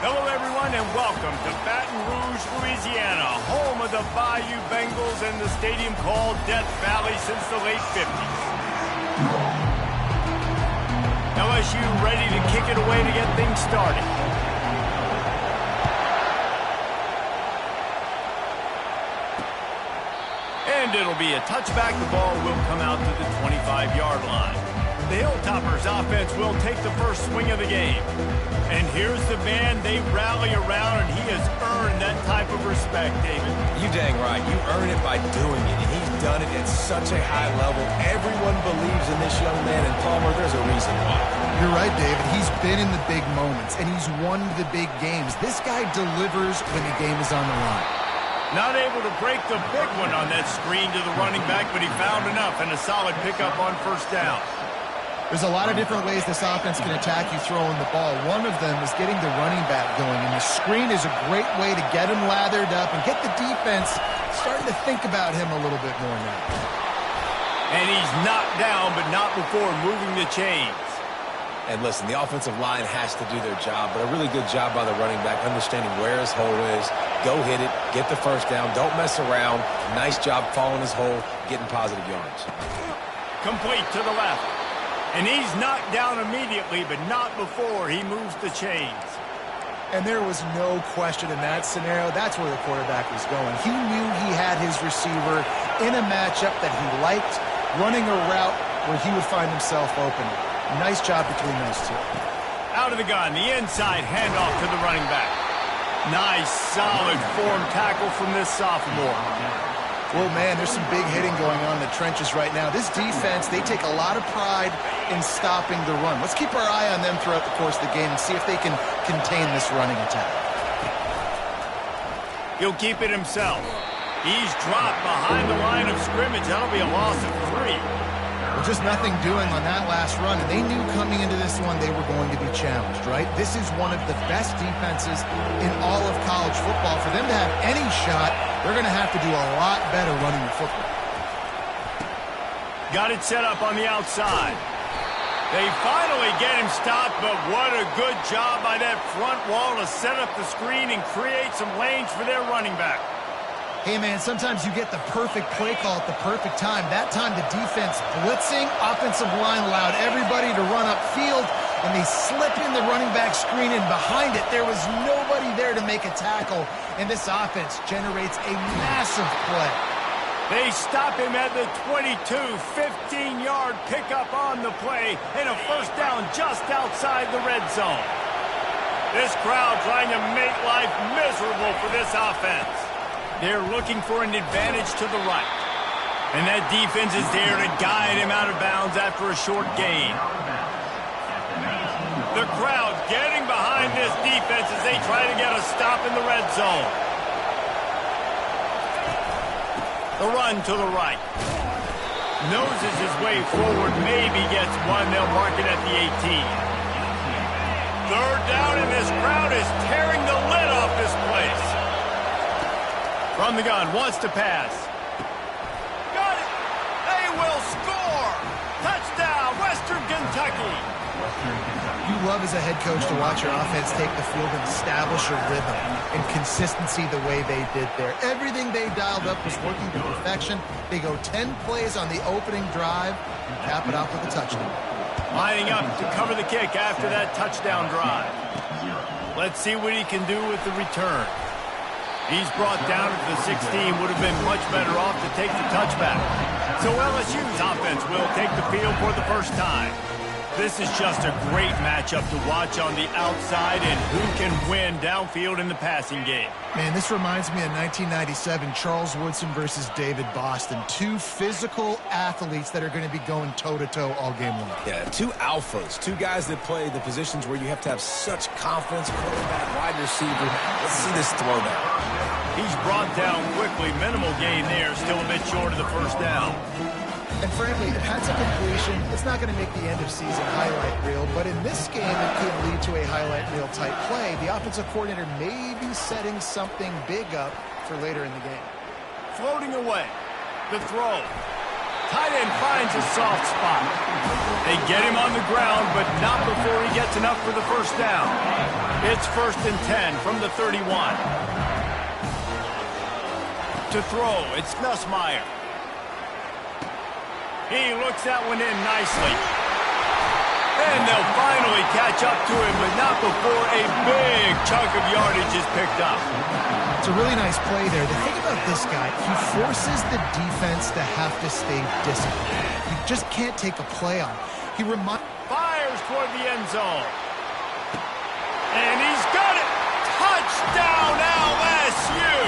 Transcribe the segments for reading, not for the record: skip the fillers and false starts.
Hello, everyone, and welcome to Baton Rouge, Louisiana, home of the Bayou Bengals and the stadium called Death Valley since the late 50s. LSU ready to kick it away to get things started. And it'll be a touchback. The ball will come out to the 25-yard line. The Hilltoppers offense will take the first swing of the game. And here's the man they rally around, and he has earned that type of respect, David. You dang right. You earn it by doing it, and he's done it at such a high level. Everyone believes in this young man, and Palmer, there's a reason why. You're right, David. He's been in the big moments, and he's won the big games. This guy delivers when the game is on the line. Not able to break the big one on that screen to the running back, but he found enough and a solid pickup on first down. There's a lot of different ways this offense can attack you throwing the ball. One of them is getting the running back going, and the screen is a great way to get him lathered up and get the defense starting to think about him a little bit more now. And he's knocked down, but not before moving the chains. And listen, the offensive line has to do their job, but a really good job by the running back, understanding where his hole is. Go hit it, get the first down, don't mess around. Nice job following his hole, getting positive yards. Complete to the left. And he's knocked down immediately, but not before he moves the chains. And there was no question in that scenario. That's where the quarterback was going. He knew he had his receiver in a matchup that he liked, running a route where he would find himself open. Nice job between those two. Out of the gun, the inside handoff to the running back. Nice, solid form tackle from this sophomore. Well, man, there's some big hitting going on in the trenches right now. This defense, they take a lot of pride in stopping the run. Let's keep our eye on them throughout the course of the game and see if they can contain this running attack. He'll keep it himself. He's dropped behind the line of scrimmage. That'll be a loss of 3. Well, just nothing doing on that last run, and they knew coming into this one they were going to be challenged, right? This is one of the best defenses in all of college football. For them to have any shot, they're going to have to do a lot better running the football. Got it set up on the outside. They finally get him stopped, but what a good job by that front wall to set up the screen and create some lanes for their running back. Hey, man, sometimes you get the perfect play call at the perfect time. That time the defense blitzing, offensive line allowed everybody to run upfield, and they slip in the running back screen, and behind it there was nobody there to make a tackle, and this offense generates a massive play. They stop him at the 22, 15-yard pickup on the play, and a first down just outside the red zone. This crowd trying to make life miserable for this offense. They're looking for an advantage to the right. And that defense is there to guide him out of bounds after a short gain. The crowd getting behind this defense as they try to get a stop in the red zone. The run to the right. Noses his way forward, maybe gets one. They'll mark it at the 18. Third down, and this crowd is tearing the lid off this place. From the gun, wants to pass. Got it! They will score! Touchdown, Western Kentucky! You love as a head coach to watch your offense take the field and establish a rhythm and consistency the way they did there. Everything they dialed up was working to perfection. They go 10 plays on the opening drive and cap it off with a touchdown. Lining up to cover the kick after that touchdown drive. Let's see what he can do with the return. He's brought down at the 16, would have been much better off to take the touchback. So LSU's offense will take the field for the first time. This is just a great matchup to watch on the outside, and who can win downfield in the passing game. Man, this reminds me of 1997, Charles Woodson versus David Boston. Two physical athletes that are going to be going toe-to-toe all game long. Yeah, two alphas, two guys that play the positions where you have to have such confidence, quarterback, wide receiver. Let's see this throwdown. He's brought down quickly. Minimal gain there, still a bit short of the first down. And frankly, if that's a completion, it's not going to make the end-of-season highlight reel. But in this game, it could lead to a highlight reel type play. The offensive coordinator may be setting something big up for later in the game. Floating away. The throw. tight end finds a soft spot. They get him on the ground, but not before he gets enough for the first down. It's 1st and 10 from the 31. To throw, it's Nussmeier. He looks that one in nicely. And they'll finally catch up to him, but not before a big chunk of yardage is picked up. It's a really nice play there. The thing about this guy, he forces the defense to have to stay disciplined. You just can't take a play on. He fires toward the end zone. And he's got it. Touchdown, LSU.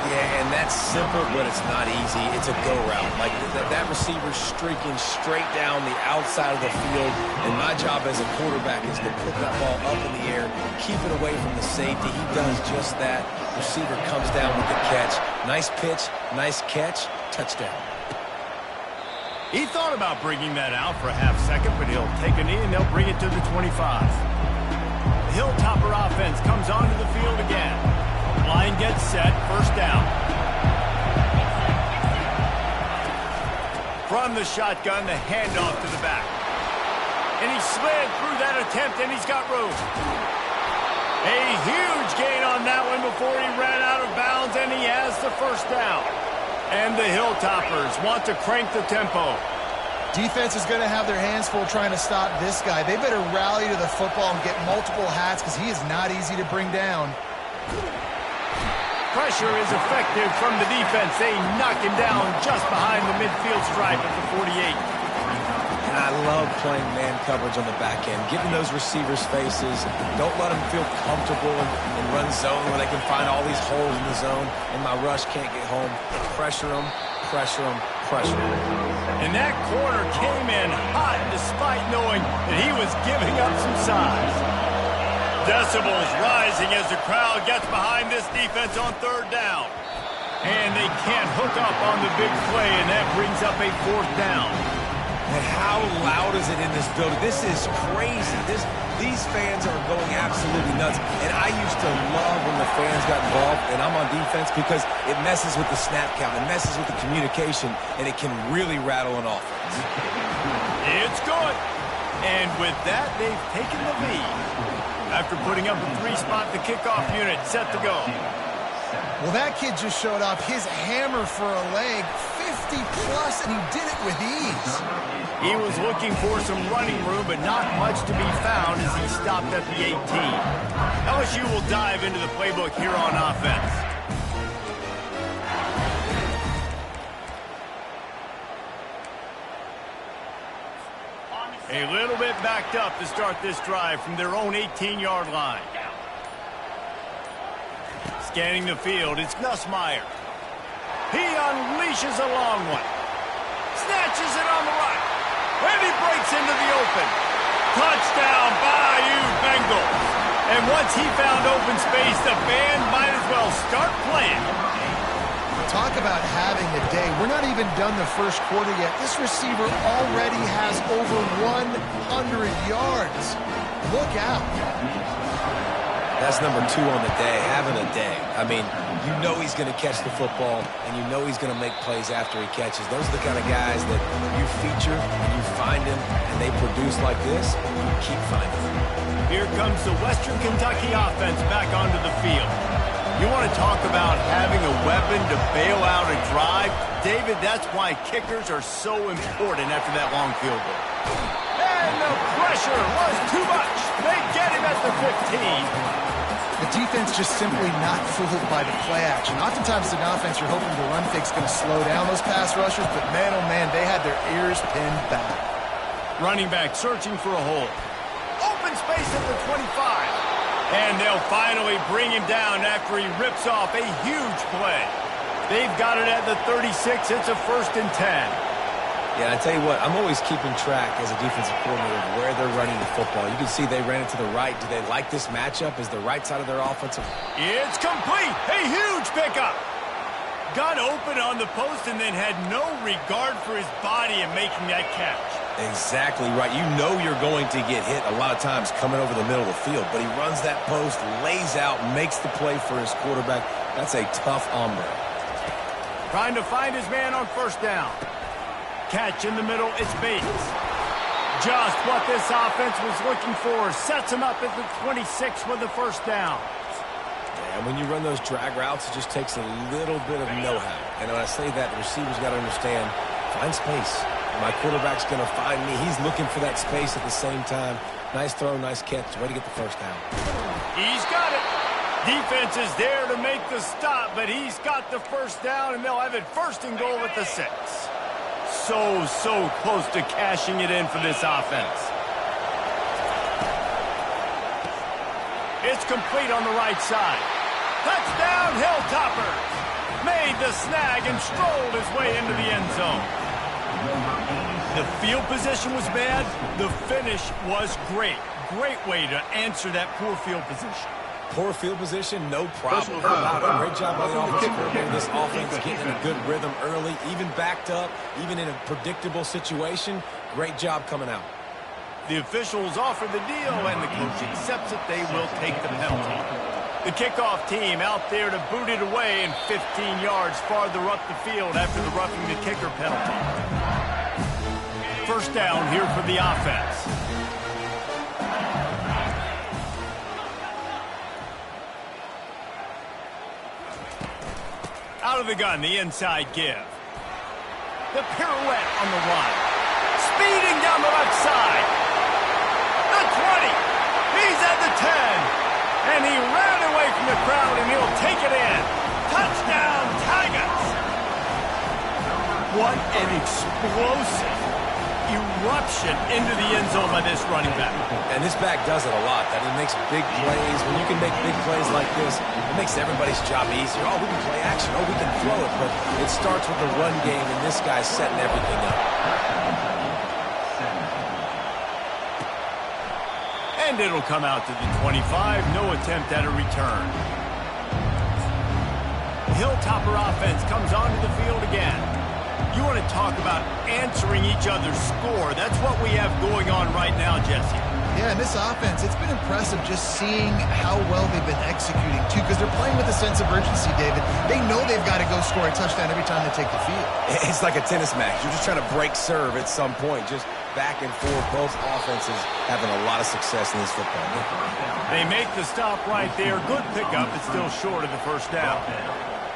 Yeah, and that's simple, but it's not easy. It's a go route. Like that receiver's streaking straight down the outside of the field, and my job as a quarterback is to put that ball up in the air, keep it away from the safety. He does just that. Receiver comes down with the catch. Nice pitch, nice catch, touchdown. He thought about bringing that out for a half second, but he'll take a knee and they'll bring it to the 25. The Hilltopper offense comes onto the field again. Line gets set, 1st down. From the shotgun, the handoff to the back. And he slid through that attempt, and he's got room. A huge gain on that one before he ran out of bounds, and he has the 1st down. And the Hilltoppers want to crank the tempo. Defense is going to have their hands full trying to stop this guy. They better rally to the football and get multiple hats because he is not easy to bring down. Pressure is effective from the defense. They knock him down just behind the midfield stripe at the 48. And I love playing man coverage on the back end, getting those receivers' faces. Don't let them feel comfortable and run zone where they can find all these holes in the zone, and my rush can't get home. Pressure them, pressure them, pressure them. And that corner came in hot despite knowing that he was giving up some size. Decibels rising as the crowd gets behind this defense on 3rd down. And they can't hook up on the big play, and that brings up a 4th down. And how loud is it in this building? This is crazy. These fans are going absolutely nuts. And I used to love when the fans got involved, and I'm on defense because it messes with the snap count. It messes with the communication, and it can really rattle an offense. It's good. And with that, they've taken the lead. After putting up a 3-spot, the kickoff unit set to go. Well, that kid just showed off his hammer for a leg, 50-plus, and he did it with ease. He was looking for some running room, but not much to be found as he stopped at the 18. LSU will dive into the playbook here on offense. A little bit backed up to start this drive from their own 18-yard line. Scanning the field, it's Nussmeier. He unleashes a long one. Snatches it on the right. And he breaks into the open. Touchdown, Bayou Bengals. And once he found open space, the band might as well start playing. Talk about having a day. We're not even done the 1st quarter yet. This receiver already has over 100 yards. Look out. That's number 2 on the day, having a day. I mean, you know he's going to catch the football, and you know he's going to make plays after he catches. Those are the kind of guys that you feature, and you find him, and they produce like this, you keep finding them. Here comes the Western Kentucky offense back onto the field. You want to talk about having a weapon to bail out a drive? David, that's why kickers are so important after that long field goal. And the pressure was too much. They get him at the 15. The defense just simply not fooled by the play action. Oftentimes, an offense, you're hoping the run fake's going to slow down those pass rushers, but man, oh man, they had their ears pinned back. Running back searching for a hole. Open space at the 25. And they'll finally bring him down after he rips off a huge play. They've got it at the 36. It's a 1st and 10. Yeah, I tell you what, I'm always keeping track as a defensive coordinator of where they're running the football. You can see they ran it to the right. Do they like this matchup? Is the right side of their offensive? It's complete. A huge pickup. Got open on the post and then had no regard for his body in making that catch. Exactly right. You know you're going to get hit a lot of times coming over the middle of the field, but he runs that post, lays out, makes the play for his quarterback. That's a tough hombre. trying to find his man on first down. Catch in the middle, it's Bates. Just what this offense was looking for. Sets him up at the 26 with the first down. And when you run those drag routes, it just takes a little bit of know-how. And when I say that, the receiver's got to understand, find space. My quarterback's going to find me. He's looking for that space at the same time. Nice throw, nice catch. Way to get the first down. He's got it. Defense is there to make the stop, but he's got the first down, and they'll have it first and goal at the 6. So close to cashing it in for this offense. It's complete on the right side. Touchdown, Hilltoppers! Made the snag and strolled his way into the end zone. The field position was bad. The finish was great. Great way to answer that poor field position. Poor field position, no problem. Great job by the offensive coordinator. This offense getting in a good rhythm early, even backed up, even in a predictable situation. Great job coming out. The officials offer the deal, and the coach accepts it. They will take the penalty. The kickoff team out there to boot it away and 15 yards farther up the field after the roughing the kicker penalty. First down here for the offense. Out of the gun, the inside give. The pirouette on the run. Speeding down the left side. The 20. He's at the 10. And he ran away from the crowd, and he'll take it in. Touchdown, Tigers. What an explosive eruption into the end zone by this running back. And this back does it a lot. That he makes big plays. When you can make big plays like this, it makes everybody's job easier. Oh, we can play action. Oh, we can throw it. But it starts with the run game, and this guy's setting everything up. And it'll come out to the 25. No attempt at a return. Hilltopper offense comes onto the field again. You want to talk about answering each other's score. That's what we have going on right now, Jesse. Yeah, and this offense, it's been impressive just seeing how well they've been executing, too, because they're playing with a sense of urgency, David. They know they've got to go score a touchdown every time they take the field. It's like a tennis match. You're just trying to break serve at some point. Just back and forth. Both offenses having a lot of success in this football game. They make the stop right there. Good pickup. It's still short of the first down.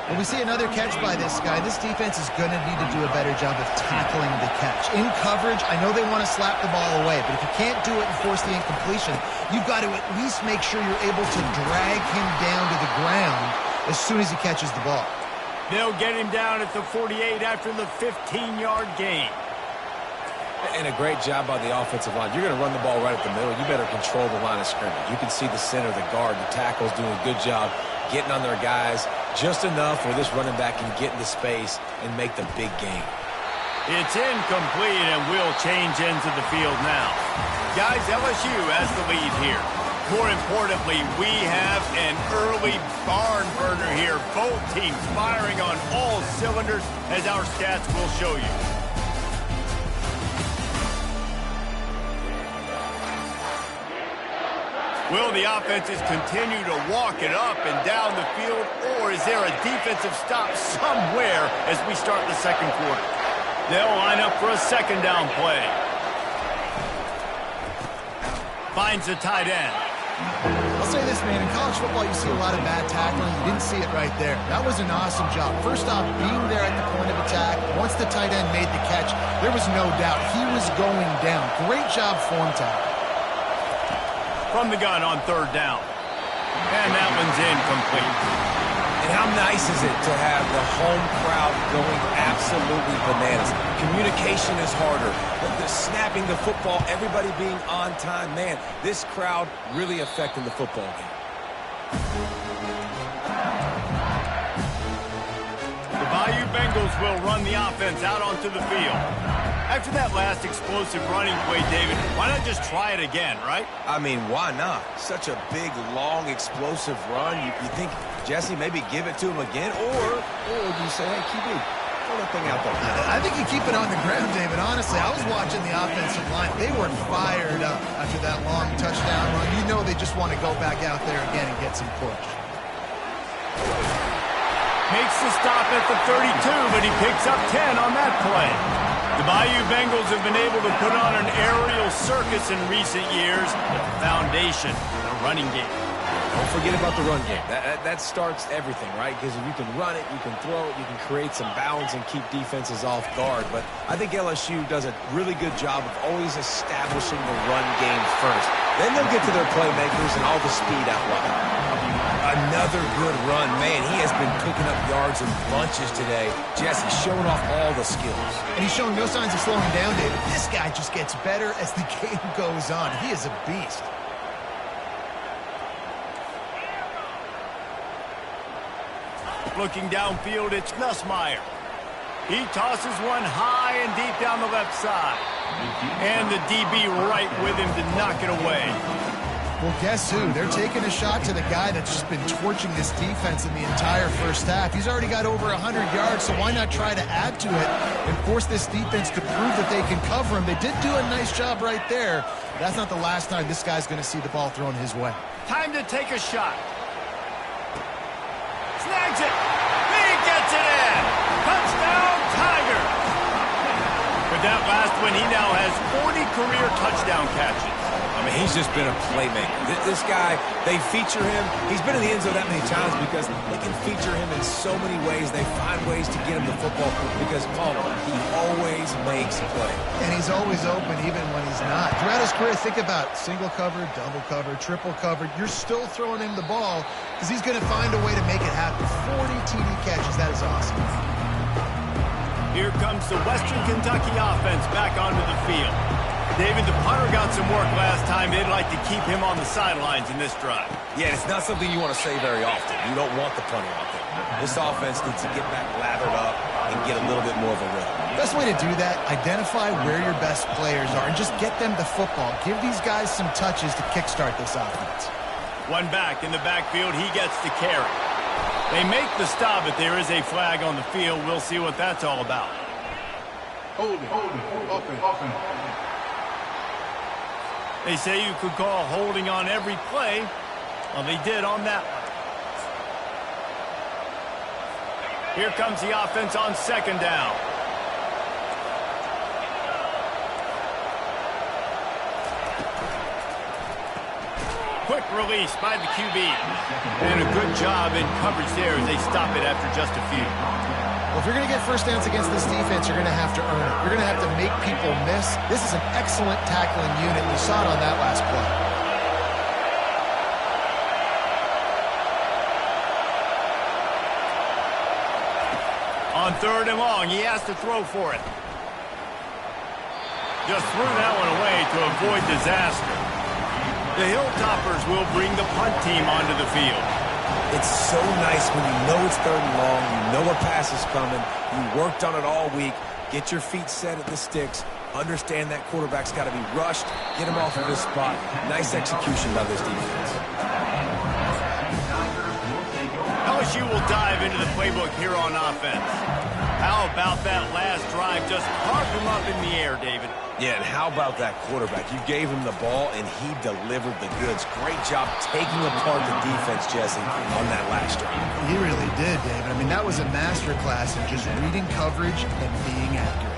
When we see another catch by this guy, this defense is going to need to do a better job of tackling the catch. In coverage, I know they want to slap the ball away, but if you can't do it and force the incompletion, you've got to at least make sure you're able to drag him down to the ground as soon as he catches the ball. They'll get him down at the 48 after the 15-yard gain. And a great job by the offensive line. You're going to run the ball right at the middle. You better control the line of scrimmage. You can see the center, the guard, the tackles doing a good job getting on their guys just enough where this running back can get into space and make the big game. It's incomplete, and we'll change ends of the field now. Guys, LSU has the lead here. More importantly, we have an early barn burner here. Both teams firing on all cylinders, as our stats will show you. Will the offenses continue to walk it up and down the field, or is there a defensive stop somewhere as we start the second quarter? They'll line up for a second down play. Finds the tight end. I'll say this, man. In college football, you see a lot of bad tackling. You didn't see it right there. That was an awesome job. First off, being there at the point of attack. Once the tight end made the catch, there was no doubt he was going down. Great job form tackle. From the gun on third down. And that one's incomplete. And how nice is it to have the home crowd going absolutely bananas? Communication is harder. But the snapping the football, everybody being on time. Man, this crowd really affecting the football game. The Bayou Bengals will run the offense out onto the field. After that last explosive running play, David, why not just try it again, right? I mean, why not? Such a big, long, explosive run. You think, Jesse, maybe give it to him again? Or do you say, hey, QB, throw that thing out there? I think you keep it on the ground, David. Honestly, I was watching the offensive line. They were fired up after that long touchdown run. You know they just want to go back out there again and get some push. Makes the stop at the 32, but he picks up 10 on that play. The Bayou Bengals have been able to put on an aerial circus in recent years, but the foundation, the running game. Don't forget about the run game. That starts everything, right? Because if you can run it, you can throw it, you can create some balance and keep defenses off guard. But I think LSU does a really good job of always establishing the run game first. Then they'll get to their playmakers and all the speed out wide. Another good run. Man, he has been picking up yards in bunches today. Jesse showing off all the skills. And he's showing no signs of slowing down, David. This guy just gets better as the game goes on. He is a beast. Looking downfield, it's Nussmeier. He tosses one high and deep down the left side. And the DB right with him to knock it away. Well, guess who? They're taking a shot to the guy that's just been torching this defense in the entire first half. He's already got over 100 yards, so why not try to add to it and force this defense to prove that they can cover him? They did do a nice job right there. That's not the last time this guy's going to see the ball thrown his way. Time to take a shot. Snags it. He gets it in. Touchdown, Tiger. With that last one, he now has 40 career touchdown catches. I mean, he's just been a playmaker. This guy, they feature him. He's been in the end zone that many times because they can feature him in so many ways. They find ways to get him the football because, Paul, he always makes play. And he's always open even when he's not. Throughout his career, think about single cover, double cover, triple cover. You're still throwing him the ball because he's going to find a way to make it happen. 40 TD catches. That is awesome. Here comes the Western Kentucky offense back onto the field. David, the punter got some work last time. They'd like to keep him on the sidelines in this drive. Yeah, it's not something you want to say very often. You don't want the punter out there. This offense needs to get back lathered up and get a little bit more of a rhythm. Best way to do that, identify where your best players are and just get them the football. Give these guys some touches to kickstart this offense. One back in the backfield. He gets the carry. They make the stop, but there is a flag on the field. We'll see what that's all about. Hold it, open. They say you could call holding on every play. Well, they did on that one. Here comes the offense on second down. Quick release by the QB. And a good job in coverage there as they stop it after just a few. Well, if you're going to get first downs against this defense, you're going to have to earn it. You're going to have to make people miss. This is an excellent tackling unit. You saw it on that last play. On third and long, he has to throw for it. Just threw that one away to avoid disaster. The Hilltoppers will bring the punt team onto the field. It's so nice when you know it's third and long, you know a pass is coming, you worked on it all week, get your feet set at the sticks, understand that quarterback's got to be rushed, get him off of his spot. Nice execution by this defense. LSU will dive into the playbook here on offense. How about that last drive? Just carved him up in the air, David. Yeah, and how about that quarterback? You gave him the ball, and he delivered the goods. Great job taking apart the defense, Jesse, on that last drive. He really did, David. I mean, that was a masterclass in just reading coverage and being accurate.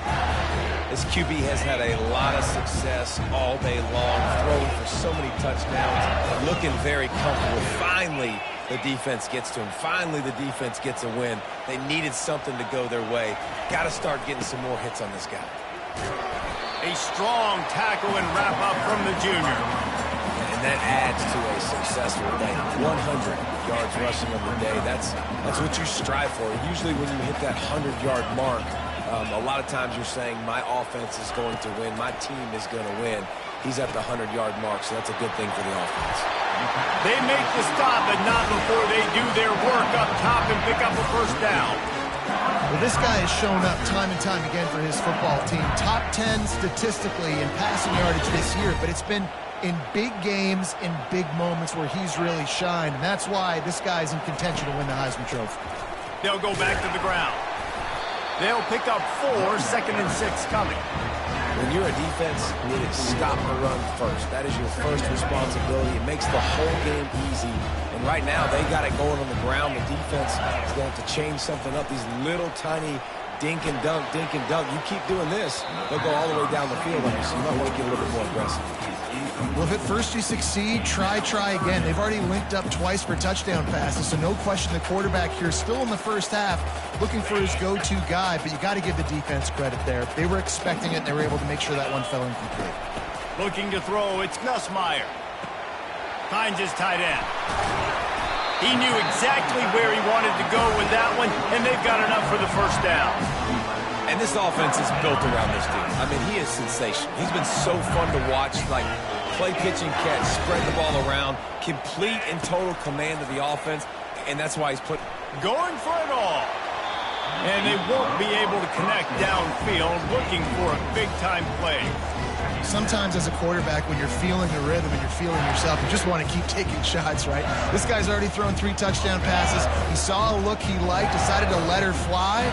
This QB has had a lot of success all day long, throwing for so many touchdowns, looking very comfortable. Finally, the defense gets to him. Finally, the defense gets a win. They needed something to go their way. Got to start getting some more hits on this guy. A strong tackle and wrap-up from the junior. And that adds to a successful day. 100 yards rushing on the day. That's what you strive for. Usually when you hit that 100-yard mark, a lot of times you're saying, my offense is going to win. My team is going to win. He's at the 100-yard mark, so that's a good thing for the offense. They make the stop, but not before they do their work up top and pick up a first down. Well, this guy has shown up time and time again for his football team. Top 10 statistically in passing yardage this year, but it's been in big games, in big moments where he's really shined, and that's why this guy's in contention to win the Heisman Trophy. They'll go back to the ground. They'll pick up 4, 2nd and 6 coming. when you're a defense, it is stop the run first. That is your first responsibility. It makes the whole game easy. And right now, they got it going on the ground. The defense is going to have to change something up. These little tiny dink and dunk, dink and dunk. You keep doing this, they'll go all the way down the field on you, so you might want to get a little bit more aggressive. Well, if at first you succeed, try again. They've already linked up twice for touchdown passes, so no question the quarterback here still in the first half looking for his go-to guy, but you got to give the defense credit there. They were expecting it, and they were able to make sure that one fell incomplete. Looking to throw, it's Nussmeier. Finds his tight end. He knew exactly where he wanted to go with that one, and they've got enough for the first down. And this offense is built around this dude. I mean, he is sensational. He's been so fun to watch, like play, pitch, and catch, spread the ball around, complete and total command of the offense, and that's why he's going for it all. And they won't be able to connect downfield, looking for a big-time play. Sometimes as a quarterback, when you're feeling the rhythm and you're feeling yourself, you just want to keep taking shots, right? This guy's already thrown 3 touchdown passes. He saw a look he liked, decided to let her fly.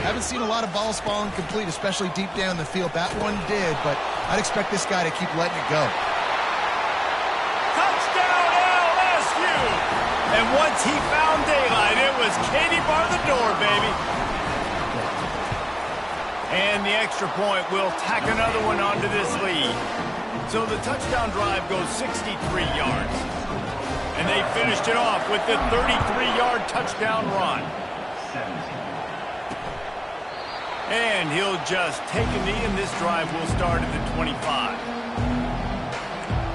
Haven't seen a lot of balls falling complete, especially deep down the field. That one did, but I'd expect this guy to keep letting it go. Touchdown, LSU! And once he found daylight, it was Katie bar the door, baby. And the extra point will tack another one onto this lead. So the touchdown drive goes 63 yards. And they finished it off with the 33-yard touchdown run. And he'll just take a knee, and this drive will start at the 25.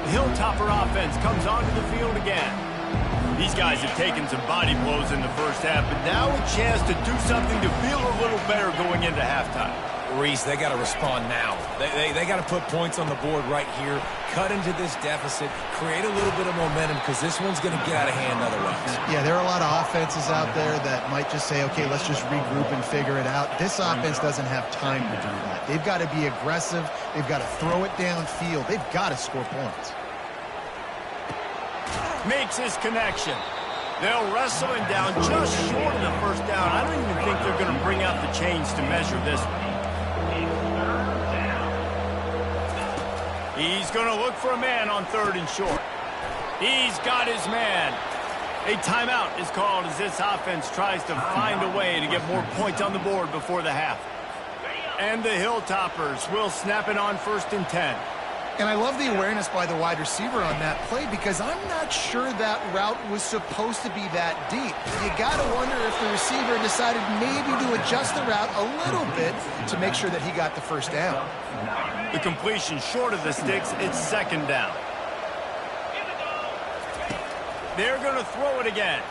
The Hilltopper offense comes onto the field again. These guys have taken some body blows in the first half, but now a chance to do something to feel a little better going into halftime. Reese, they got to respond now. They got to put points on the board right here, cut into this deficit, create a little bit of momentum, because this one's going to get out of hand otherwise. Yeah, there are a lot of offenses out there that might just say, okay, let's just regroup and figure it out. This offense doesn't have time to do that. They've got to be aggressive. They've got to throw it downfield. They've got to score points. Makes his connection. They'll wrestle him down just short of the first down. I don't even think they're going to bring out the chains to measure this one. He's going to look for a man on 3rd and short. He's got his man. A timeout is called as this offense tries to find a way to get more points on the board before the half. And the Hilltoppers will snap it on 1st and 10. And I love the awareness by the wide receiver on that play, because I'm not sure that route was supposed to be that deep. You got to wonder if the receiver decided maybe to adjust the route a little bit to make sure that he got the first down. The completion short of the sticks, it's 2nd down. They're going to throw it again.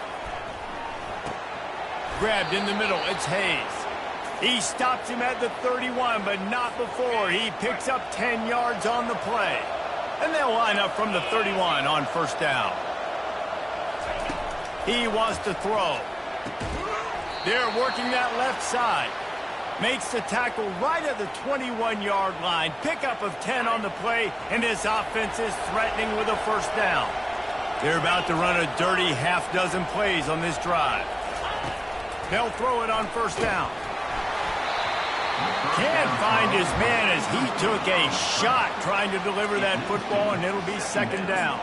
Grabbed in the middle, it's Hayes. He stops him at the 31, but not before. He picks up 10 yards on the play. And they'll line up from the 31 on 1st down. He wants to throw. They're working that left side. Makes the tackle right at the 21-yard line. Pickup of 10 on the play, and this offense is threatening with a 1st down. They're about to run a dirty half-dozen plays on this drive. They'll throw it on 1st down. Can't find his man as he took a shot trying to deliver that football, and it'll be 2nd down.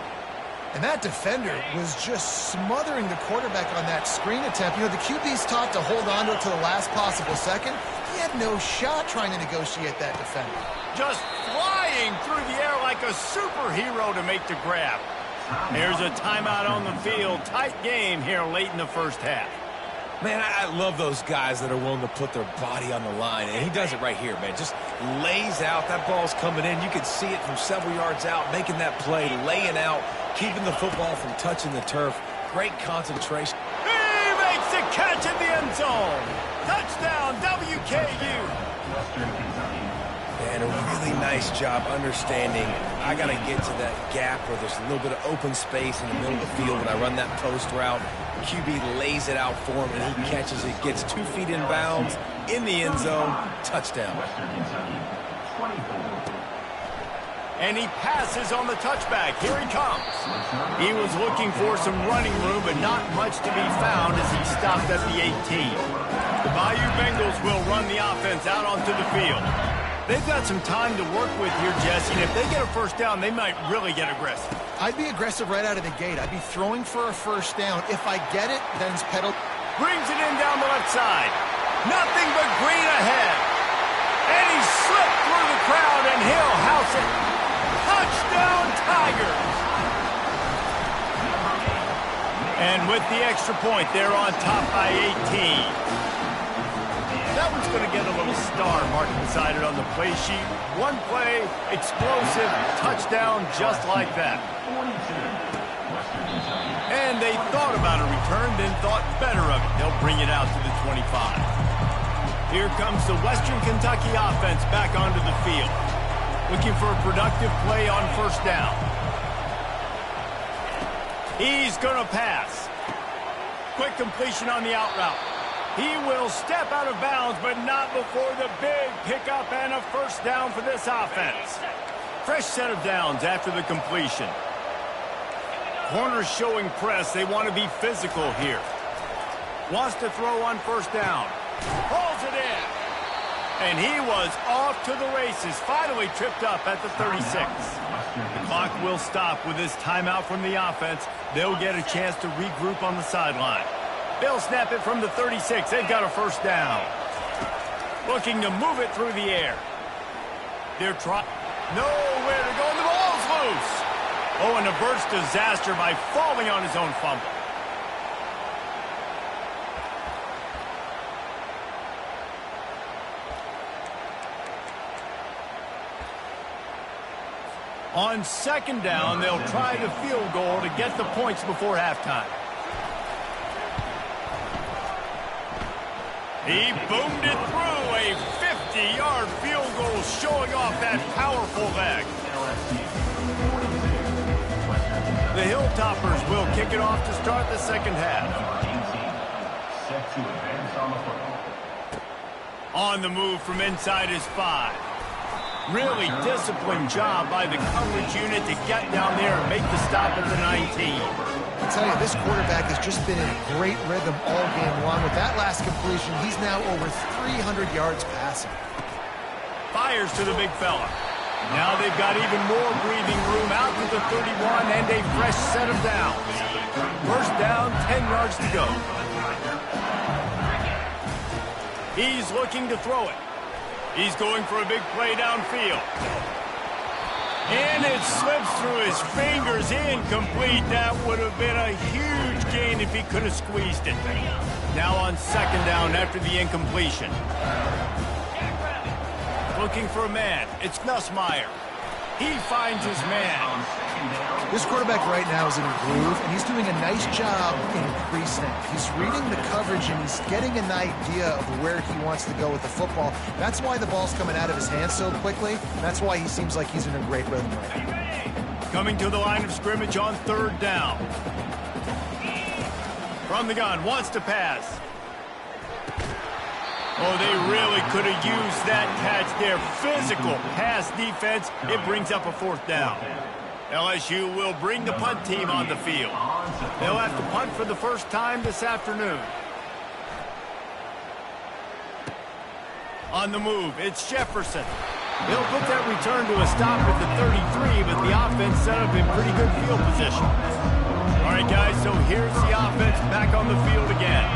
And that defender was just smothering the quarterback on that screen attempt. You know, the QB's taught to hold on to it to the last possible second. He had no shot trying to negotiate that defender. Just flying through the air like a superhero to make the grab. There's a timeout on the field. Tight game here late in the first half. Man, I love those guys that are willing to put their body on the line, and he does it right here, man. Just lays out. That ball's coming in. You can see it from several yards out, making that play, laying out, keeping the football from touching the turf. Great concentration. He makes the catch in the end zone. Touchdown, WKU. And a really nice job understanding I got to get to that gap where there's a little bit of open space in the middle of the field when I run that post route. QB lays it out for him, and he catches it, gets 2 feet in bounds, in the end zone, touchdown. And he passes on the touchback. Here he comes. He was looking for some running room, but not much to be found as he stopped at the 18. The Bayou Bengals will run the offense out onto the field. They've got some time to work with here, Jesse, and if they get a first down, they might really get aggressive. I'd be aggressive right out of the gate. I'd be throwing for a first down. If I get it, then it's pedal. Brings it in down the left side. Nothing but green ahead. And he slipped through the crowd, and he'll house it. Touchdown, Tigers! And with the extra point, they're on top by 18. That one's going to get a little star marked beside it on the play sheet. One play, explosive, touchdown, just like that. And they thought about a return, then thought better of it. They'll bring it out to the 25. Here comes the Western Kentucky offense back onto the field. Looking for a productive play on first down. He's going to pass. Quick completion on the out route. He will step out of bounds, but not before the big pickup and a first down for this offense. Fresh set of downs after the completion. Corners showing press. They want to be physical here. Wants to throw on first down. Pulls it in. And he was off to the races. Finally tripped up at the 36. The clock will stop with this timeout from the offense. They'll get a chance to regroup on the sideline. They'll snap it from the 36. They've got a first down. Looking to move it through the air. They're trying. Nowhere to go, and the ball's loose. Oh, and averts disaster by falling on his own fumble. On second down, they'll try the field goal to get the points before halftime. He boomed it through a 50-yard field goal, showing off that powerful leg. The Hilltoppers will kick it off to start the second half. On the move from inside his 5. Really disciplined job by the coverage unit to get down there and make the stop at the 19. I tell you, this quarterback has just been in great rhythm all game long. With that last completion, he's now over 300 yards passing. Fires to the big fella. Now they've got even more breathing room out to the 31 and a fresh set of downs. First down, 10 yards to go. He's looking to throw it. He's going for a big play downfield. And it slips through his fingers, incomplete. That would have been a huge gain if he could have squeezed it. Now on second down after the incompletion. Looking for a man. It's Nussmeier. He finds his man. This quarterback right now is in a groove, and he's doing a nice job in pre-snap. He's reading the coverage, and he's getting an idea of where he wants to go with the football. That's why the ball's coming out of his hands so quickly. That's why he seems like he's in a great rhythm right now. Coming to the line of scrimmage on third down. From the gun, wants to pass. Oh, they really could have used that catch there. Physical pass defense. It brings up a fourth down. LSU will bring the punt team on the field. They'll have to punt for the first time this afternoon. On the move, it's Jefferson. He'll put that return to a stop at the 33, but the offense set up in pretty good field position. All right, guys, so here's the offense back on the field again.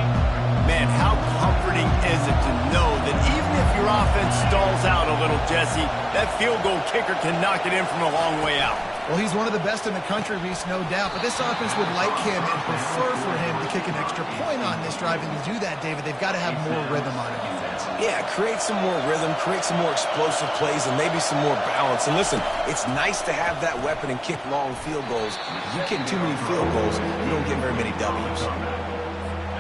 Man, how comforting is it to know that even if your offense stalls out a little, Jesse, that field goal kicker can knock it in from a long way out. Well, he's one of the best in the country, Reese, no doubt. But this offense would like him and prefer for him to kick an extra point on this drive. And to do that, David, they've got to have more rhythm on the defense. Yeah, create some more rhythm, create some more explosive plays, and maybe some more balance. And listen, it's nice to have that weapon and kick long field goals. If you kick too many field goals, you don't get very many W's.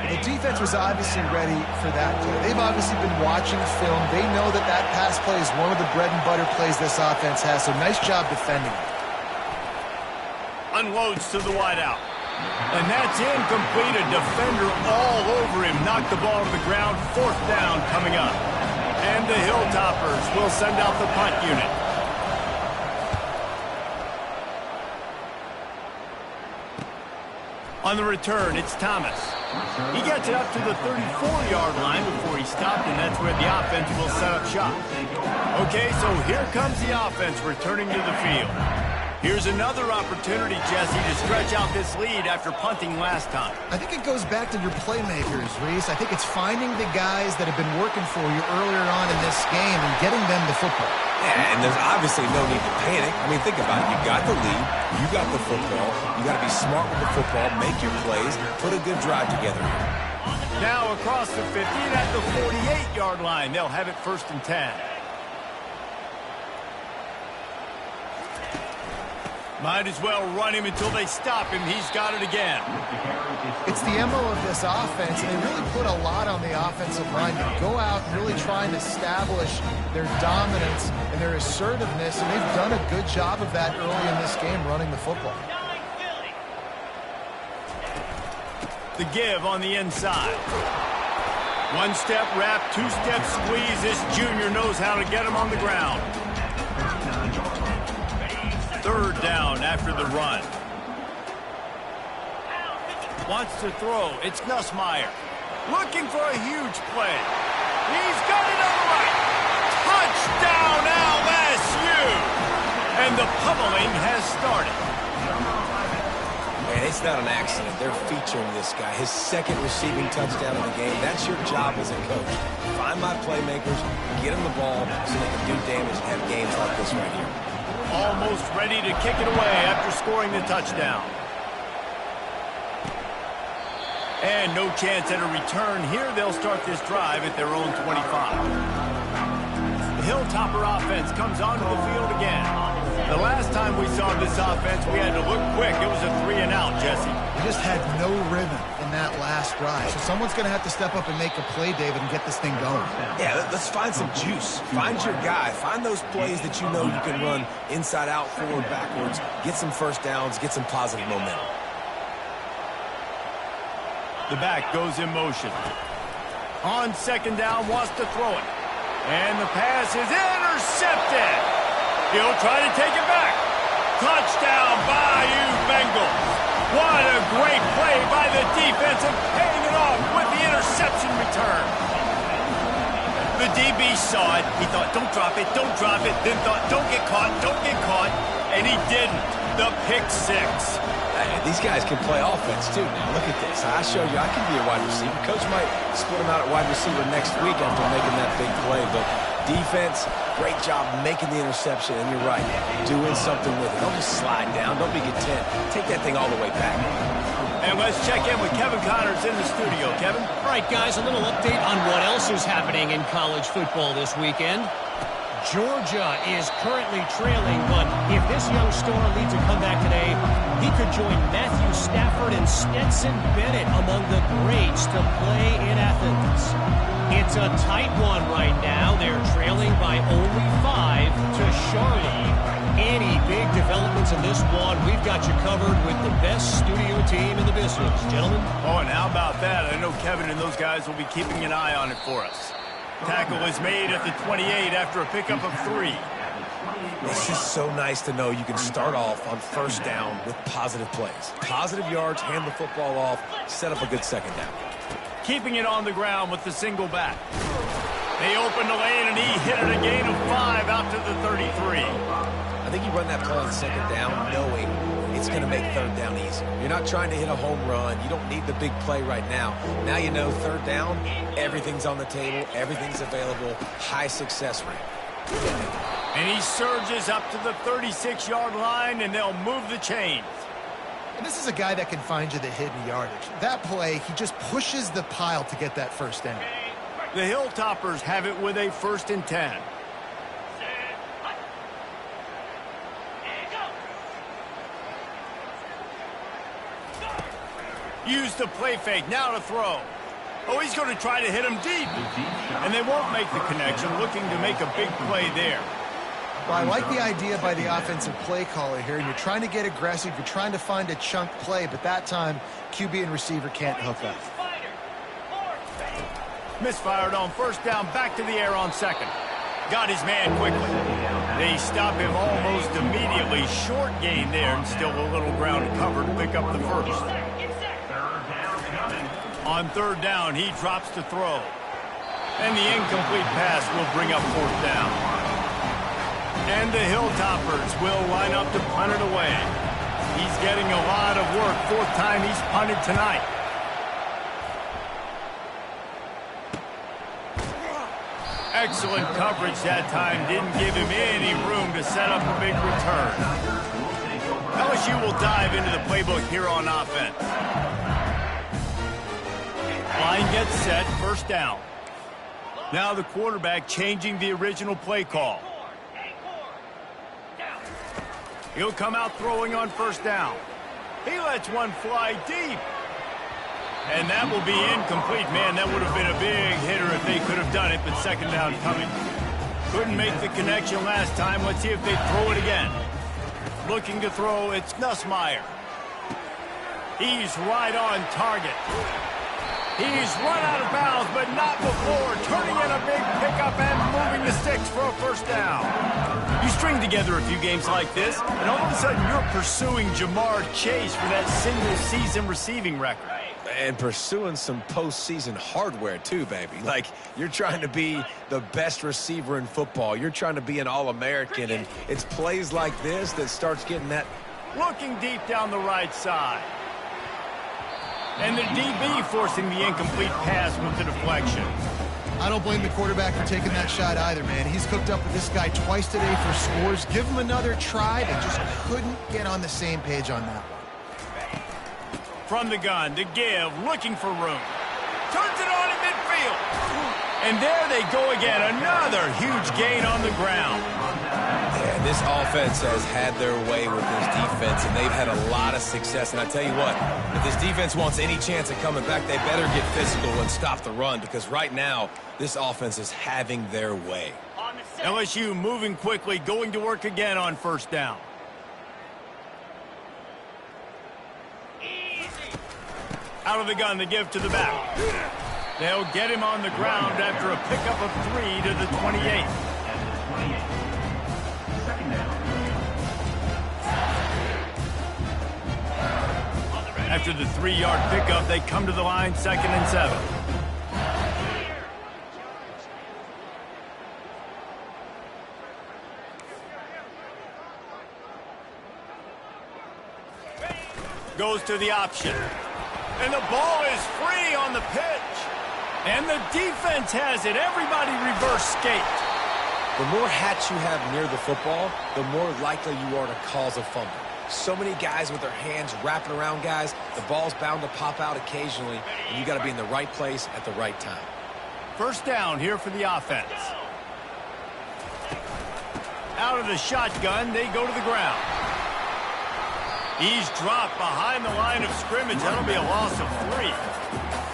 The defense was obviously ready for that play. They've obviously been watching film. They know that that pass play is one of the bread and butter plays this offense has. So nice job defending it. Unloads to the wideout. And that's incomplete. A defender all over him. Knocked the ball to the ground. Fourth down coming up. And the Hilltoppers will send out the punt unit. On the return, it's Thomas. He gets it up to the 34-yard line before he stopped, and that's where the offense will set up shop. Okay, so here comes the offense returning to the field. Here's another opportunity, Jesse, to stretch out this lead after punting last time. I think it goes back to your playmakers, Reese. I think it's finding the guys that have been working for you earlier on in this game and getting them the football. Yeah, and there's obviously no need to panic. I mean, think about it. You got the lead. You got the football. You got to be smart with the football, make your plays, put a good drive together. Now across the 50 and at the 48-yard line, they'll have it 1st and 10. Might as well run him until they stop him. He's got it again. It's the MO of this offense, and they really put a lot on the offensive line to go out and really try and establish their dominance and their assertiveness, and they've done a good job of that early in this game running the football. The give on the inside. One-step wrap, two-step squeeze. This junior knows how to get him on the ground. 3rd down after the run. Wants to throw. It's Nussmeier. Looking for a huge play. He's got it on the right. Touchdown LSU! And the pummeling has started. Man, it's not an accident. They're featuring this guy. His 2nd receiving touchdown of the game. That's your job as a coach. Find my playmakers, get them the ball so they can do damage and have games like this right here. Almost ready to kick it away after scoring the touchdown. And no chance at a return here. They'll start this drive at their own 25. The Hilltopper offense comes onto the field again. The last time we saw this offense, we had to look quick. It was a 3-and-out, Jesse. We just had no rhythm in that last drive. So someone's going to have to step up and make a play, David, and get this thing going. Yeah, let's find some juice. Find your guy. Find those plays that you know you can run inside out, forward, backwards. Get some 1st downs. Get some positive momentum. The back goes in motion. On 2nd down, wants to throw it. And the pass is intercepted. He'll try to take it back. Touchdown, Bayou Bengals. What a great play by the defense and paying it off with the interception return. The DB saw it. He thought, don't drop it, don't drop it. Then thought, don't get caught, don't get caught. And he didn't. The pick 6. These guys can play offense, too. Now, look at this. I showed you I can be a wide receiver. Coach might split him out at wide receiver next week after making that big play. But defense, great job making the interception. And you're right, doing something with it. Don't just slide down. Don't be content. Take that thing all the way back. And let's check in with Kevin Connors in the studio. Kevin? All right, guys, a little update on what else is happening in college football this weekend. Georgia is currently trailing, but if this young star leads a comeback today, he could join Matthew Stafford and Stetson Bennett among the greats to play in Athens. It's a tight one right now. They're trailing by only 5 to Charlotte. Any big developments in this one, we've got you covered with the best studio team in the business. Gentlemen? Oh, and how about that? I know Kevin and those guys will be keeping an eye on it for us. Tackle is made at the 28 after a pickup of 3. It's just so nice to know you can start off on 1st down with positive plays. Positive yards, hand the football off, set up a good 2nd down. Keeping it on the ground with the single back. They opened the lane and he hit it a gain of 5 out to the 33. I think you run that play on 2nd down knowing it's going to make 3rd down easier. You're not trying to hit a home run. You don't need the big play right now. Now you know 3rd down, everything's on the table, everything's available, high success rate. And he surges up to the 36-yard line, and they'll move the chains. And this is a guy that can find you the hidden yardage. That play, he just pushes the pile to get that 1st down. The Hilltoppers have it with a 1st and 10. Use the play fake, now to throw. Oh, he's going to try to hit him deep. And they won't make the connection, looking to make a big play there. Well, I like the idea by the offensive play caller here. You're trying to get aggressive. You're trying to find a chunk play, but that time, QB and receiver can't hook up. Misfired on 1st down, back to the air on 2nd. Got his man quickly. They stop him almost immediately. Short gain there, and still a little ground covered to pick up the 1st. On 3rd down, he drops to throw. And the incomplete pass will bring up 4th down. And the Hilltoppers will line up to punt it away. He's getting a lot of work. Fourth time he's punted tonight. Excellent coverage that time. Didn't give him any room to set up a big return. LSU will dive into the playbook here on offense. Line gets set, first down. Now the quarterback changing the original play call. He'll come out throwing on first down. He lets one fly deep. And that will be incomplete. Man, that would have been a big hitter if they could have done it, but second down coming. Couldn't make the connection last time. Let's see if they throw it again. Looking to throw, it's Nussmeier. He's right on target. He's run out of bounds, but not before. Turning in a big pickup and moving the sticks for a first down. You string together a few games like this, and all of a sudden you're pursuing Jamar Chase for that single-season receiving record. And pursuing some postseason hardware, too, baby. Like, you're trying to be the best receiver in football. You're trying to be an All-American, and it's plays like this that starts getting that. Looking deep down the right side. And the DB forcing the incomplete pass with the deflection. I don't blame the quarterback for taking that shot either, man. He's cooked up with this guy twice today for scores. Give him another try. They just couldn't get on the same page on that one. From the gun, to give, looking for room. Turns it on in midfield. And there they go again. Another huge gain on the ground. Yeah, this offense has had their way with this defense, and they've had a lot of success. And I tell you what, if this defense wants any chance of coming back, they better get physical and stop the run, because right now, this offense is having their way. LSU moving quickly, going to work again on first down. Out of the gun, the give to the back. They'll get him on the ground after a pickup of 3 to the 28. After the 3-yard pickup, they come to the line, 2nd and 7. Goes to the option. And the ball is free on the pitch. And the defense has it. Everybody reverse skate. The more hats you have near the football, the more likely you are to cause a fumble. So many guys with their hands wrapping around guys, the ball's bound to pop out occasionally, and you got to be in the right place at the right time. First down here for the offense. Out of the shotgun, they go to the ground. He's dropped behind the line of scrimmage. That'll be a loss of 3.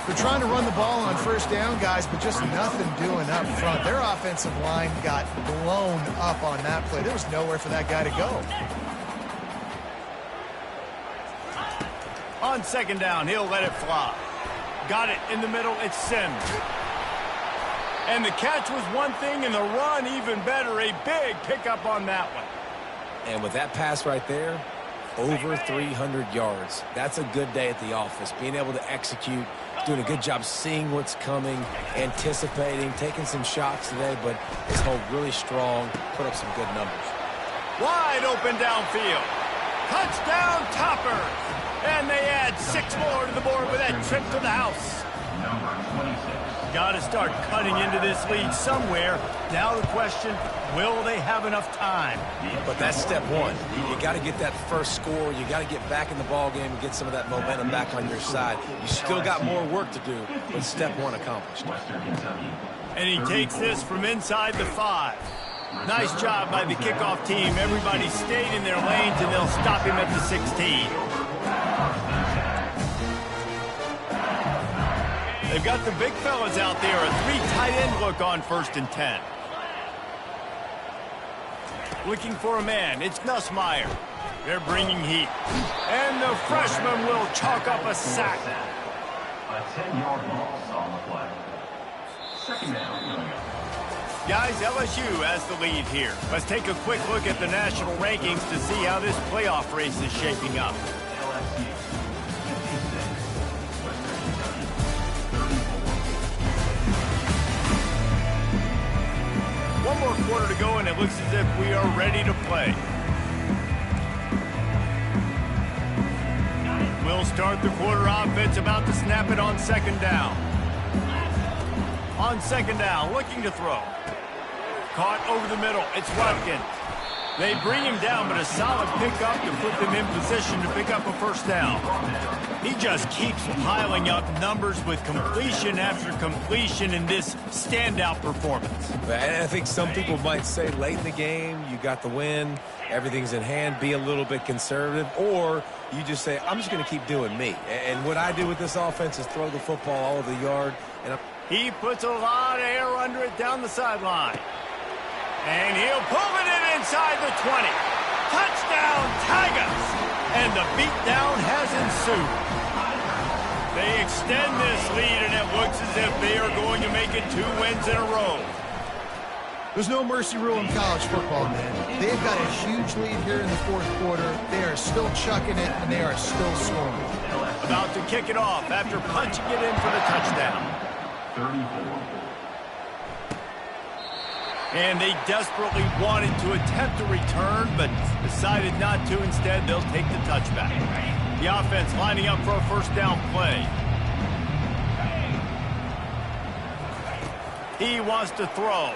They're trying to run the ball on first down, guys, but just nothing doing up front. Their offensive line got blown up on that play. There was nowhere for that guy to go. On second down, he'll let it fly. Got it in the middle, it's Sims. And the catch was one thing, and the run even better. A big pickup on that one. And with that pass right there, over 300 yards. That's a good day at the office. Being able to execute, doing a good job seeing what's coming, anticipating, taking some shots today, but his hold really strong, put up some good numbers. Wide open downfield. Touchdown Toppers. And they add 6 more to the board with that trip to the house. Got to start cutting into this lead somewhere. Now the question, will they have enough time? But that's step one. You got to get that first score. You got to get back in the ball game and get some of that momentum back on your side. You still got more work to do, but step one accomplished. And he takes this from inside the 5. Nice job by the kickoff team. Everybody stayed in their lanes, and they'll stop him at the 16. They've got the big fellas out there. A 3 tight end look on 1st and 10. Looking for a man. It's Nussmeier. They're bringing heat. And the freshman will chalk up a sack. A 10-yard loss on the play. Second down. Guys, LSU has the lead here. Let's take a quick look at the national rankings to see how this playoff race is shaping up. One more quarter to go, and it looks as if we are ready to play. We'll start the quarter offense, about to snap it on second down. On second down, looking to throw. Caught over the middle. It's Watkins. They bring him down, but a solid pickup to put them in position to pick up a first down. He just keeps piling up numbers with completion after completion in this standout performance. And I think some people might say late in the game, you got the win, everything's in hand, be a little bit conservative, or you just say, I'm just going to keep doing me. And what I do with this offense is throw the football all over the yard. And he puts a lot of air under it down the sideline. And he'll pull it in inside the 20. Touchdown, Tigers! And the beatdown has ensued. They extend this lead, and it looks as if they are going to make it 2 wins in a row. There's no mercy rule in college football, man. They've got a huge lead here in the fourth quarter. They are still chucking it, and they are still scoring. About to kick it off after punching it in for the touchdown. 34. And they desperately wanted to attempt a return, but decided not to. Instead, they'll take the touchback. The offense lining up for a first down play. He wants to throw.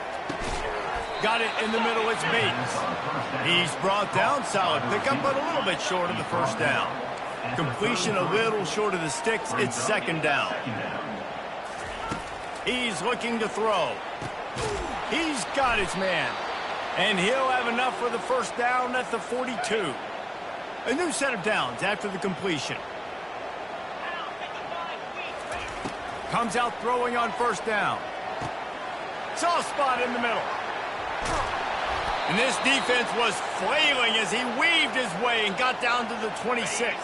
Got it in the middle. It's Bates. He's brought down. Solid pickup, but a little bit short of the first down. Completion a little short of the sticks. It's second down. He's looking to throw. He's got his man. And he'll have enough for the first down at the 42. A new set of downs after the completion. Comes out throwing on first down. Soft spot in the middle. And this defense was flailing as he weaved his way and got down to the 26.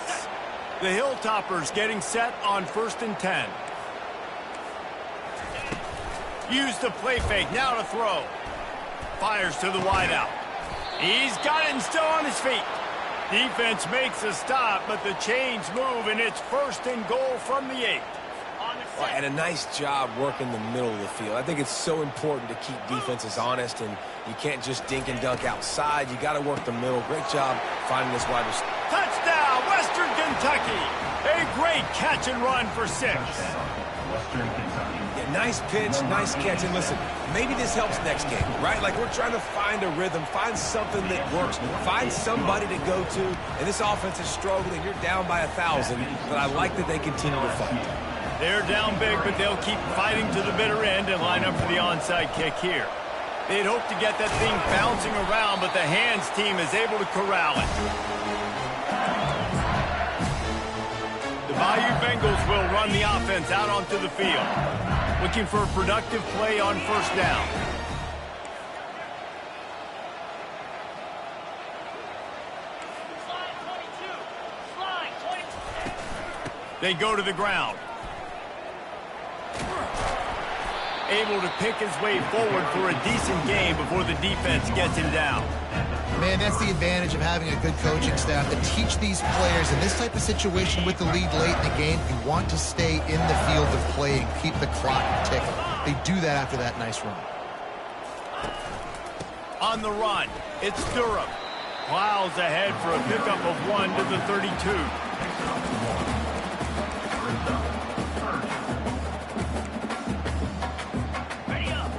The Hilltoppers getting set on 1st and 10. Use the play fake, now to throw. Fires to the wideout. He's got it and still on his feet. Defense makes a stop, but the chains move, and it's 1st and goal from the 8. And a nice job working the middle of the field. I think it's so important to keep defenses honest, and you can't just dink and dunk outside. You got to work the middle. Great job finding this wide receiver. Touchdown, Western Kentucky. A great catch and run for 6. Western Kentucky. Yeah, nice pitch, nice catch. And listen, maybe this helps next game, right? Like we're trying to find a rhythm, find something that works, find somebody to go to. And this offense is struggling. You're down by 1,000, but I like that they continue to fight. They're down big, but they'll keep fighting to the bitter end and line up for the onside kick here. They'd hope to get that thing bouncing around, but the hands team is able to corral it. The Bayou Bengals will run the offense out onto the field, looking for a productive play on first down. They go to the ground. Able to pick his way forward for a decent game before the defense gets him down. Man, that's the advantage of having a good coaching staff to teach these players in this type of situation with the lead late in the game. You want to stay in the field of play and keep the clock ticking. They do that after that nice run. On the run, it's Durham. Plows ahead for a pickup of 1 to the 32.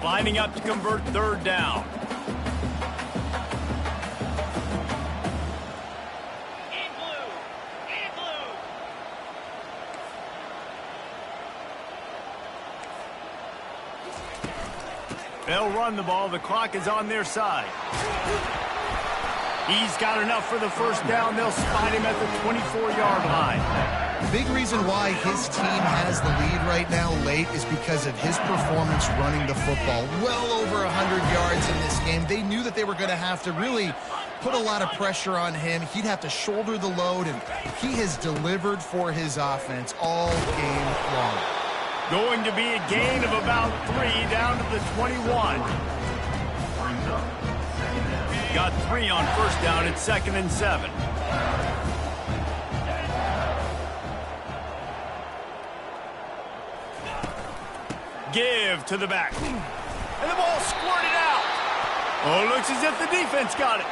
Lining up to convert third down. They'll run the ball. The clock is on their side. He's got enough for the first down. They'll spot him at the 24-yard line. Big reason why his team has the lead right now late is because of his performance running the football. Well over 100 yards in this game. They knew that they were going to have to really put a lot of pressure on him. He'd have to shoulder the load, and he has delivered for his offense all game long. Going to be a gain of about 3 down to the 21. Got 3 on first down. It's 2nd and 7. Give to the back. And the ball squirted out. Oh, looks as if the defense got it.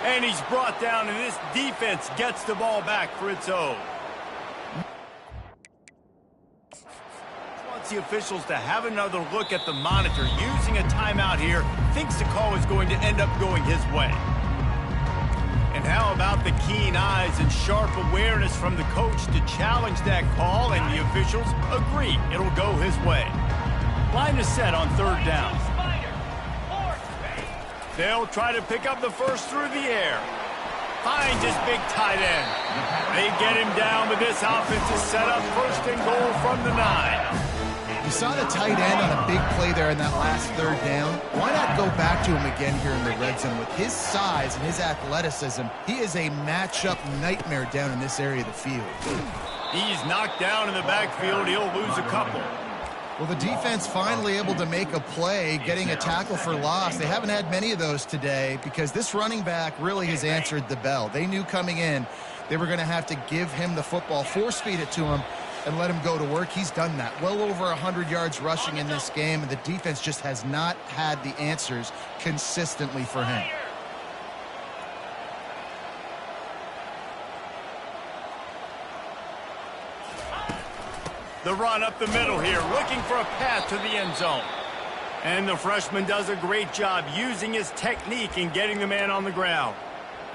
And he's brought down, and this defense gets the ball back for its own. Wants the officials to have another look at the monitor. Using a timeout here, thinks the call is going to end up going his way. And how about the keen eyes and sharp awareness from the coach to challenge that call, and the officials agree it'll go his way. Line is set on third down. They'll try to pick up the first through the air. Finds his big tight end. They get him down, but this offense is set up first and goal from the 9. You saw the tight end on a big play there in that last third down. Why not go back to him again here in the red zone? With his size and his athleticism, he is a matchup nightmare down in this area of the field. He's knocked down in the backfield. He'll lose a couple. Well, the defense finally able to make a play, getting a tackle for loss. They haven't had many of those today because this running back really has answered the bell. They knew coming in they were going to have to give him the football, force feed it to him, and let him go to work. He's done that. Well over 100 yards rushing in this game, and the defense just has not had the answers consistently for him. The run up the middle here, looking for a path to the end zone. And the freshman does a great job using his technique and getting the man on the ground.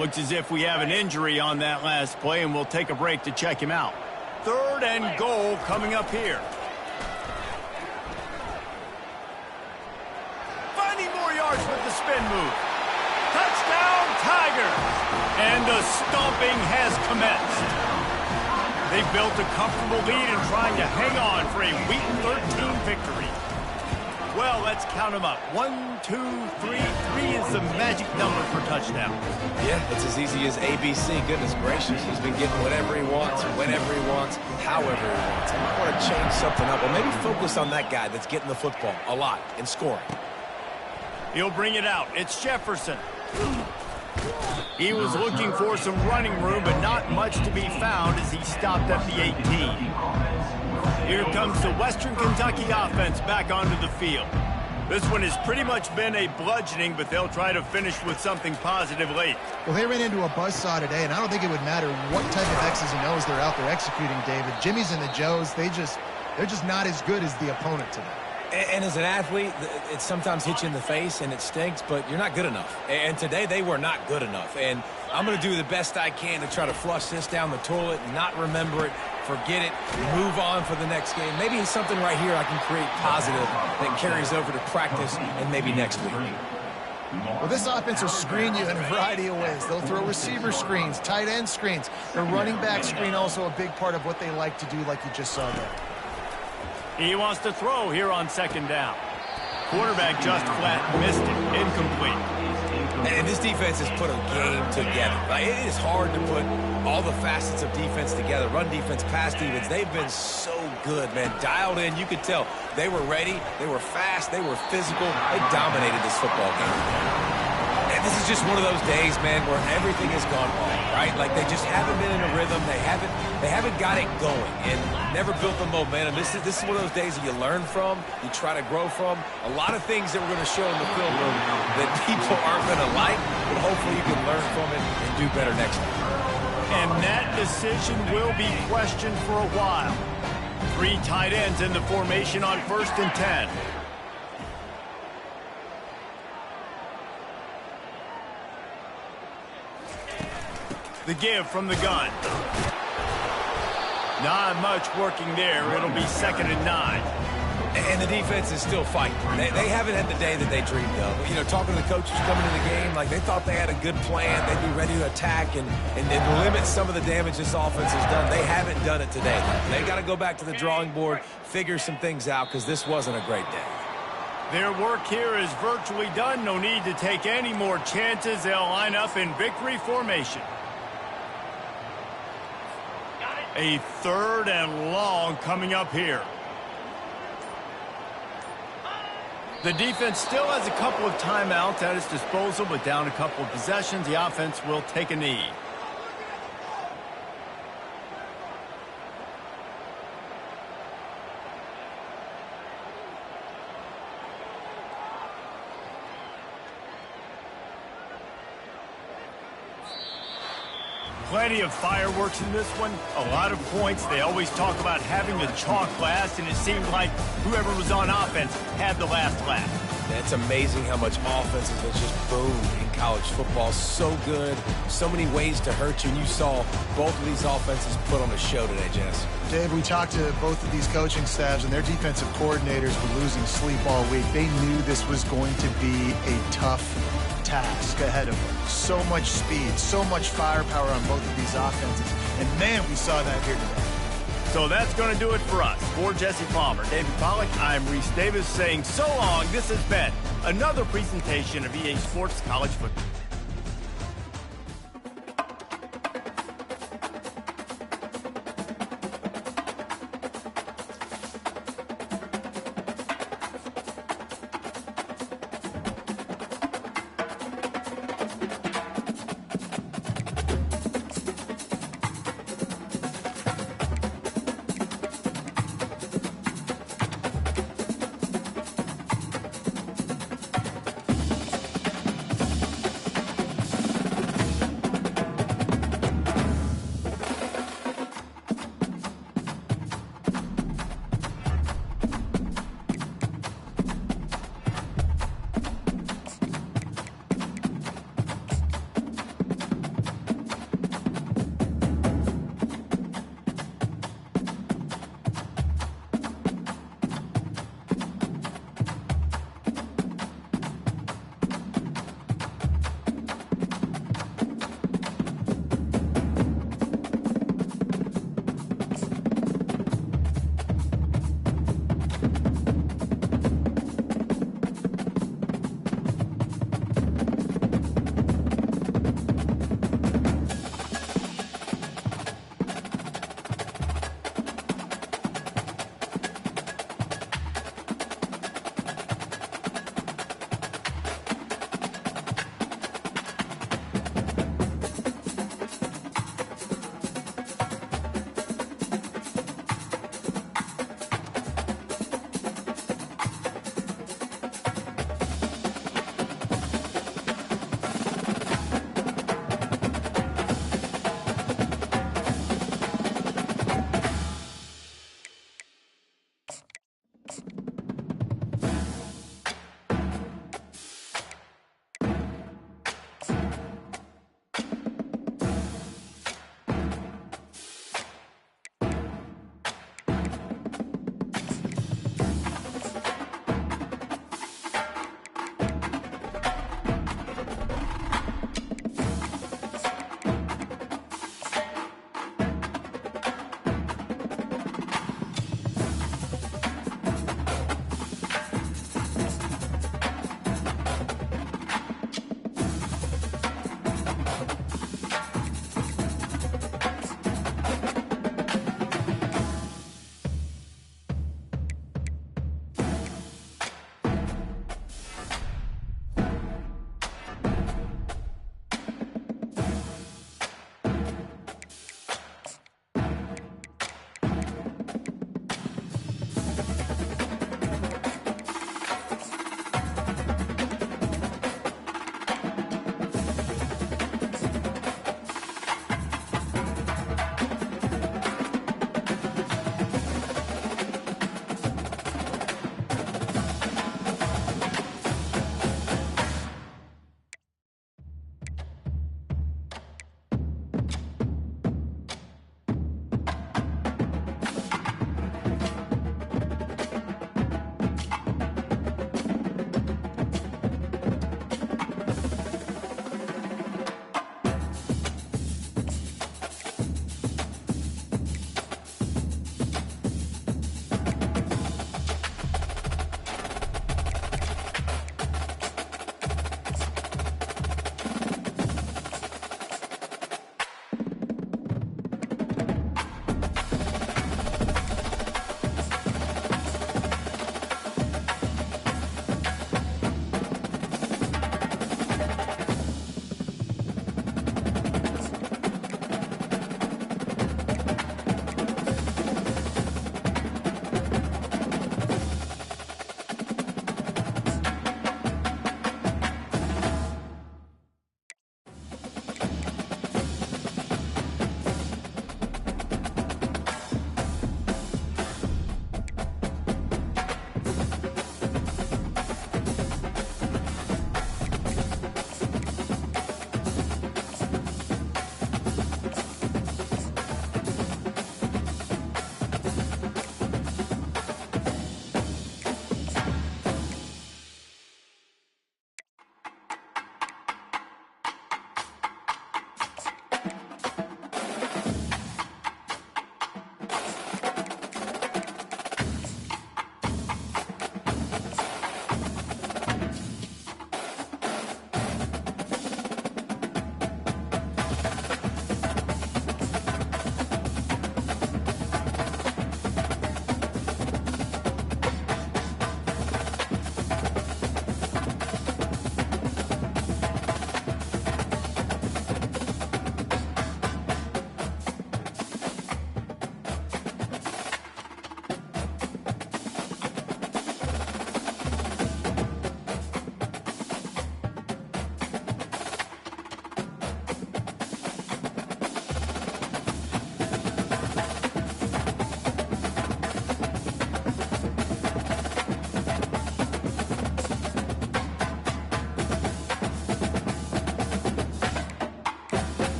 Looks as if we have an injury on that last play, and we'll take a break to check him out. Third and goal coming up here. Finding more yards with the spin move. Touchdown, Tigers! And the stomping has commenced. They built a comfortable lead and trying to hang on for a Week 13 victory. Well, let's count them up. 1, 2, 3. 3 is the magic number for touchdown. Yeah, it's as easy as ABC. Goodness gracious, he's been getting whatever he wants, whenever he wants, however he wants. I want to change something up, or maybe focus on that guy that's getting the football a lot and scoring. He'll bring it out. It's Jefferson. He was looking for some running room, but not much to be found as he stopped at the 18. Here comes the Western Kentucky offense back onto the field. This one has pretty much been a bludgeoning, but they'll try to finish with something positive late. Well, they ran into a buzzsaw today, and I don't think it would matter what type of X's and O's they're out there executing, David. Jimmy's and the Joes, they're just not as good as the opponent today. And as an athlete, it sometimes hits you in the face and it stinks, but you're not good enough. And today they were not good enough. And I'm going to do the best I can to try to flush this down the toilet, not remember it, forget it, move on for the next game. Maybe it's something right here I can create positive that carries over to practice and maybe next week. Well, this offense will screen you in a variety of ways. They'll throw receiver screens, tight end screens. The running back screen also a big part of what they like to do, like you just saw there. He wants to throw here on second down. Quarterback just flat missed it. Incomplete. And this defense has put a game together. Right? It is hard to put all the facets of defense together. Run defense, pass defense. They've been so good, man. Dialed in. You could tell they were ready. They were fast. They were physical. They dominated this football game. And this is just one of those days, man, where everything has gone wrong, right? Like they just haven't been in a rhythm. They haven't got it going and never built the momentum. This is one of those days that you learn from, you try to grow from. A lot of things that we're going to show in the film room that people aren't going to like, but hopefully you can learn from it and do better next time. And that decision will be questioned for a while. 3 tight ends in the formation on 1st and 10. The give from the gun. Not much working there. It'll be 2nd and 9. And the defense is still fighting. They haven't had the day that they dreamed of. You know, talking to the coaches coming into the game, like they thought they had a good plan. They'd be ready to attack and limit some of the damage this offense has done. They haven't done it today. They got to go back to the drawing board, figure some things out, because this wasn't a great day. Their work here is virtually done. No need to take any more chances. They'll line up in victory formation. A 3rd and long coming up here. The defense still has a couple of timeouts at its disposal, but down a couple of possessions, the offense will take a knee. plenty of fireworks in this one, a lot of points. They always talk about having the chalk last, and it seemed like whoever was on offense had the last laugh. It's amazing how much offense has just boomed in college football. So good, so many ways to hurt you. And you saw both of these offenses put on a show today, Jess. Dave, we talked to both of these coaching staffs, and their defensive coordinators were losing sleep all week. They knew this was going to be a tough task ahead of them. So much speed, so much firepower on both of these offenses. And, man, we saw that here today. So that's going to do it for us. For Jesse Palmer, David Pollack, I'm Reese Davis saying so long. This has been another presentation of EA Sports College Football.